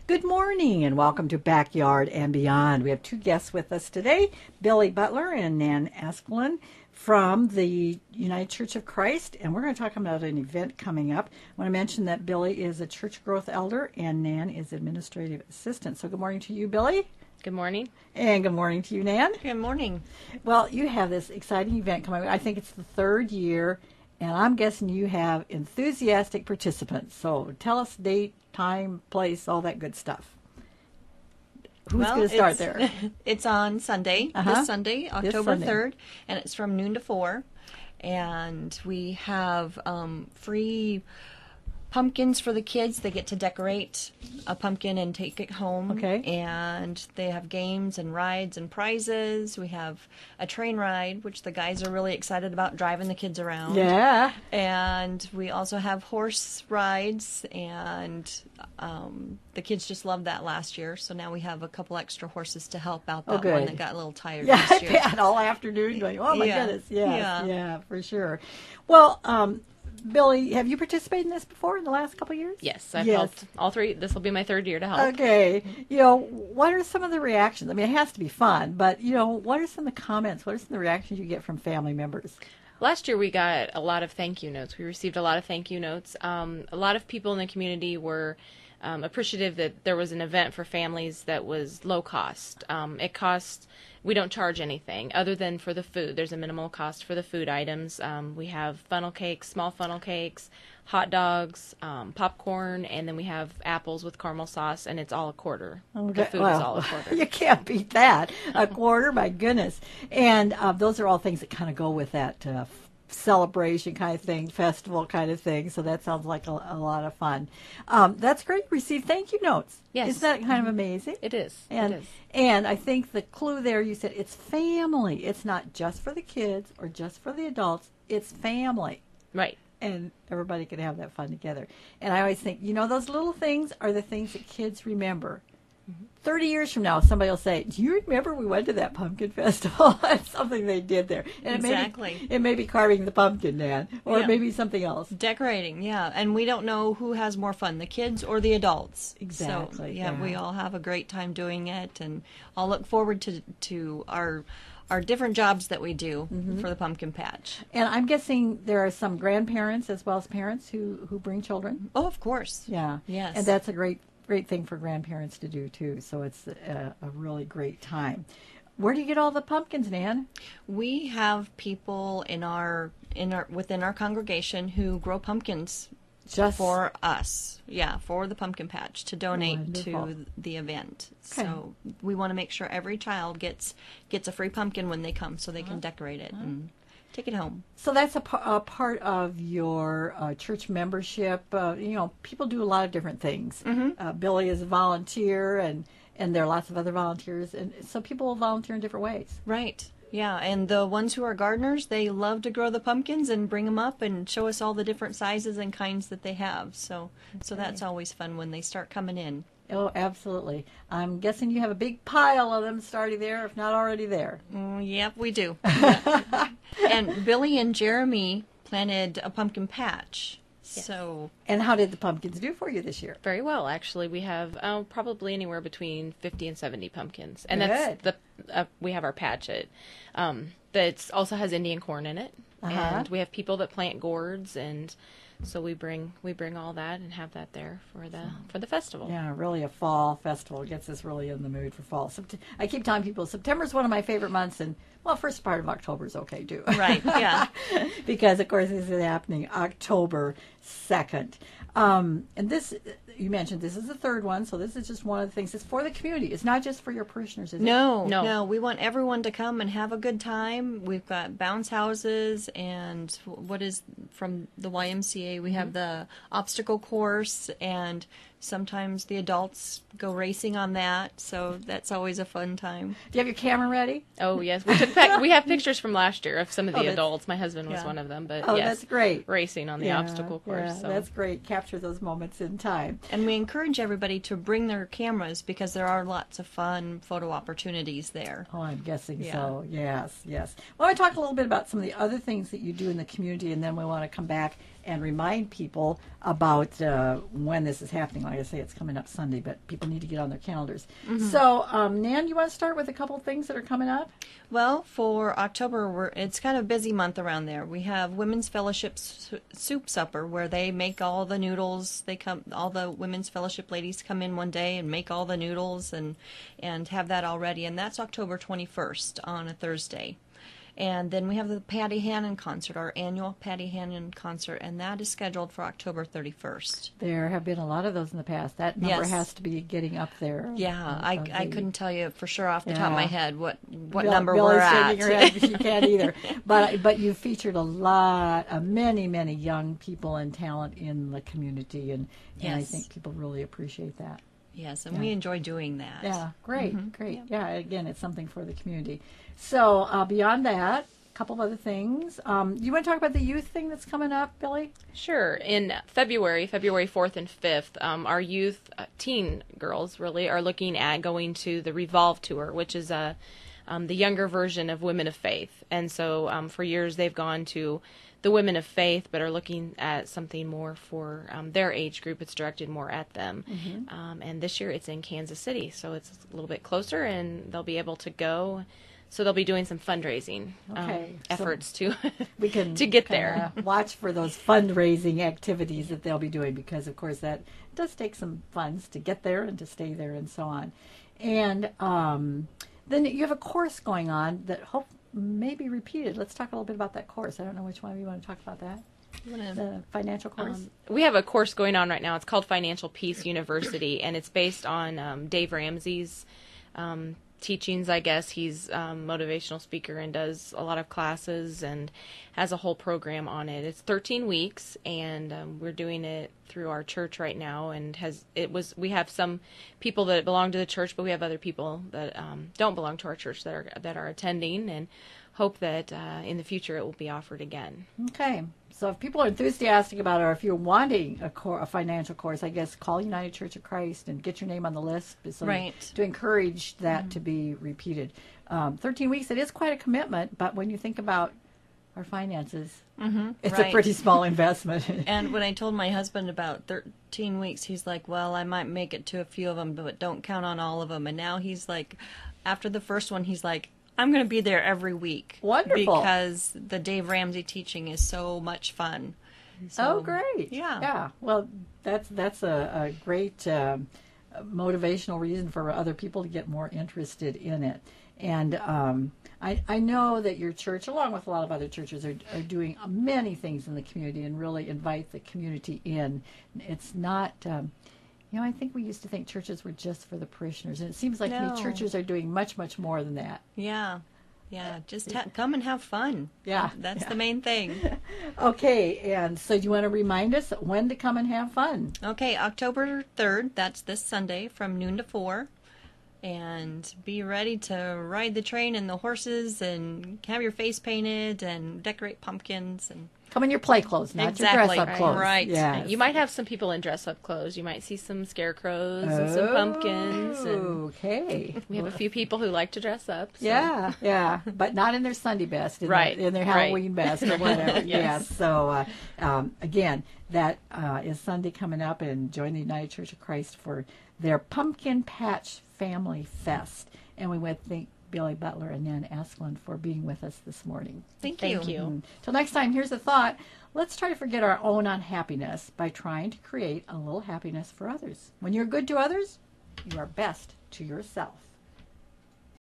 Good morning and welcome to Backyard and Beyond. We have two guests with us today, Billy Butler and Nan Askelin from the United Church of Christ, and we're going to talk about an event coming up. I want to mention that Billy is a church growth elder and Nan is administrative assistant. So good morning to you, Billy. Good morning. And good morning to you, Nan. Good morning. Well, you have this exciting event coming. I think it's the third year, and I'm guessing you have enthusiastic participants. So tell us date, time, place, all that good stuff. Who's going to start there? It's on Sunday, this Sunday, October 3rd, and it's from noon to 4. And we have free pumpkins for the kids. They get to decorate a pumpkin and take it home. Okay. And they have games and rides and prizes. We have a train ride, which the guys are really excited about, driving the kids around. Yeah. And we also have horse rides, and the kids just loved that last year. So now we have a couple extra horses to help out that one that got a little tired last year. Yeah, all afternoon going, oh my goodness. Yes, yeah, for sure. Well, Billy, have you participated in this before in the last couple of years? Yes, I've helped all three. This will be my third year to help. Okay. What are some of the reactions? I mean, it has to be fun, but, what are some of the comments? What are some of the reactions you get from family members? Last year we got a lot of thank you notes. We received a lot of thank you notes. A lot of people in the community were appreciative that there was an event for families that was low cost. We don't charge anything other than for the food. There's a minimal cost for the food items. We have funnel cakes, small funnel cakes, hot dogs, popcorn, and then we have apples with caramel sauce, and it's all a quarter. Okay. The food is all a quarter. You can't beat that. A quarter, my goodness. And those are all things that kind of go with that celebration kind of thing, festival kind of thing. So that sounds like a lot of fun. That's great. Receive thank you notes. Yes. Isn't that kind of amazing? It is. And, it is. And I think the clue there, you said it's family. It's not just for the kids or just for the adults. It's family. Right. And everybody can have that fun together. And I always think, those little things are the things that kids remember. 30 years from now, somebody will say, do you remember we went to that pumpkin festival? That's something they did there. And exactly. It may be carving the pumpkin, Nan, or maybe something else. Decorating, yeah. And we don't know who has more fun, the kids or the adults. Exactly. So, we all have a great time doing it. And I'll look forward to our different jobs that we do for the pumpkin patch. And I'm guessing there are some grandparents as well as parents who bring children. Oh, of course. Yeah. Yes. And that's a great thing for grandparents to do too. So it's a really great time. Where do you get all the pumpkins, Nan? We have people within our congregation who grow pumpkins just for us. Yeah, for the pumpkin patch to donate Wonderful. to the event. Okay. So we want to make sure every child gets a free pumpkin when they come, so they can decorate it and take it home. So that's a part of your church membership. People do a lot of different things. Billy is a volunteer, and there are lots of other volunteers, and so people will volunteer in different ways. Right. Yeah, and the ones who are gardeners, they love to grow the pumpkins and bring them up and show us all the different sizes and kinds that they have. So that's always fun when they start coming in. Oh, absolutely. I'm guessing you have a big pile of them starting there, if not already there. Yep, we do. And Billy and Jeremy planted a pumpkin patch. Yes. So. And how did the pumpkins do for you this year? Very well, actually. We have probably anywhere between 50 and 70 pumpkins. And Good. that's we have our patch that also has Indian corn in it. And we have people that plant gourds, and so we bring all that and have that there for the festival. Yeah, really a fall festival. It gets us really in the mood for fall. I keep telling people September is one of my favorite months, and first part of October is okay too. Right, yeah. Because of course this is happening October 2nd. And this, you mentioned this is the third one, so this is just one of the things. It's for the community. It's not just for your parishioners, is it? No. We want everyone to come and have a good time. We've got bounce houses, and what is from the YMCA, we have the obstacle course, and sometimes the adults go racing on that, so that's always a fun time. Do you have your camera ready? Oh, yes. We have pictures from last year of some of the adults. My husband was one of them, but yes. That's great. Racing on the obstacle course. Yeah, so. That's great. Capture those moments in time. And we encourage everybody to bring their cameras because there are lots of fun photo opportunities there. Oh, I'm guessing so. Yes. Well, I want to talk a little bit about some of the other things that you do in the community, and then we want to come back and remind people about when this is happening. Like I say, it's coming up Sunday, but people need to get on their calendars. So, Nan, you want to start with a couple of things that are coming up? Well, for October, it's kind of a busy month around there. We have Women's Fellowship Soup Supper, where they make all the noodles. All the Women's Fellowship ladies come in one day and make all the noodles and have that all ready. And that's October 21st on a Thursday. And then we have the Patty Hannon concert, our annual Patty Hannon concert, and that is scheduled for October 31st. There have been a lot of those in the past. That number Yes. has to be getting up there. Yeah, I couldn't tell you for sure off the top of my head what Bill- number Billy's we're at. shaking her head, but she can't either. But you featured a lot of many young people and talent in the community, and I Yes. think people really appreciate that. Yes, and we enjoy doing that. Yeah, great, great. Yeah, again, it's something for the community. So beyond that, a couple of other things. You want to talk about the youth thing that's coming up, Billy? Sure. In February 4th and 5th, our youth, teen girls really, are looking at going to the Revolve Tour, which is the younger version of Women of Faith. And so for years they've gone to the Women of Faith, but are looking at something more for their age group. It's directed more at them. And this year it's in Kansas City, so it's a little bit closer, and they'll be able to go. So they'll be doing some fundraising efforts to We can to get there. Watch for those fundraising activities that they'll be doing, because, of course, that does take some funds to get there and to stay there and so on. And then you have a course going on that may be repeated. Let's talk a little bit about that course. I don't know which one of you want to talk about that. The financial course? We have a course going on right now. It's called Financial Peace University, and it's based on Dave Ramsey's teachings, I guess. He's a motivational speaker and does a lot of classes and has a whole program on it. It's 13 weeks, and we're doing it through our church right now. And we have some people that belong to the church, but we have other people that don't belong to our church that are attending, and hope that in the future it will be offered again. Okay. So if people are enthusiastic about it, or if you're wanting a financial course, I guess call United Church of Christ and get your name on the list to encourage that to be repeated. 13 weeks, it is quite a commitment, but when you think about our finances, it's a pretty small investment. And when I told my husband about 13 weeks, he's like, well, I might make it to a few of them, but don't count on all of them. And now he's like, after the first one, he's like, I'm going to be there every week. Wonderful. Because the Dave Ramsey teaching is so much fun. So, oh, great. Yeah. Yeah. Well, that's a great motivational reason for other people to get more interested in it. And I know that your church, along with a lot of other churches, are doing many things in the community and really invite the community in. It's not... I think we used to think churches were just for the parishioners, and it seems like many churches are doing much more than that. Yeah. Just come and have fun. Yeah. That's the main thing. Okay, and so you want to remind us when to come and have fun? Okay, October 3rd, that's this Sunday from noon to 4. And be ready to ride the train and the horses and have your face painted and decorate pumpkins and... Come in your play clothes, not Exactly. your dress-up clothes. Right. Yeah. You might have some people in dress-up clothes. You might see some scarecrows and some pumpkins. And Okay. we have a few people who like to dress up. So. Yeah, but not in their Sunday best, in Right, their right. Halloween best or whatever. Yes. So again, that is Sunday coming up, and join the United Church of Christ for their Pumpkin Patch Family Fest. And we want to thank Billy Butler and Nan Asklund for being with us this morning. Thank Thank you. Till next time, here's a thought. Let's try to forget our own unhappiness by trying to create a little happiness for others. When you're good to others, you are best to yourself.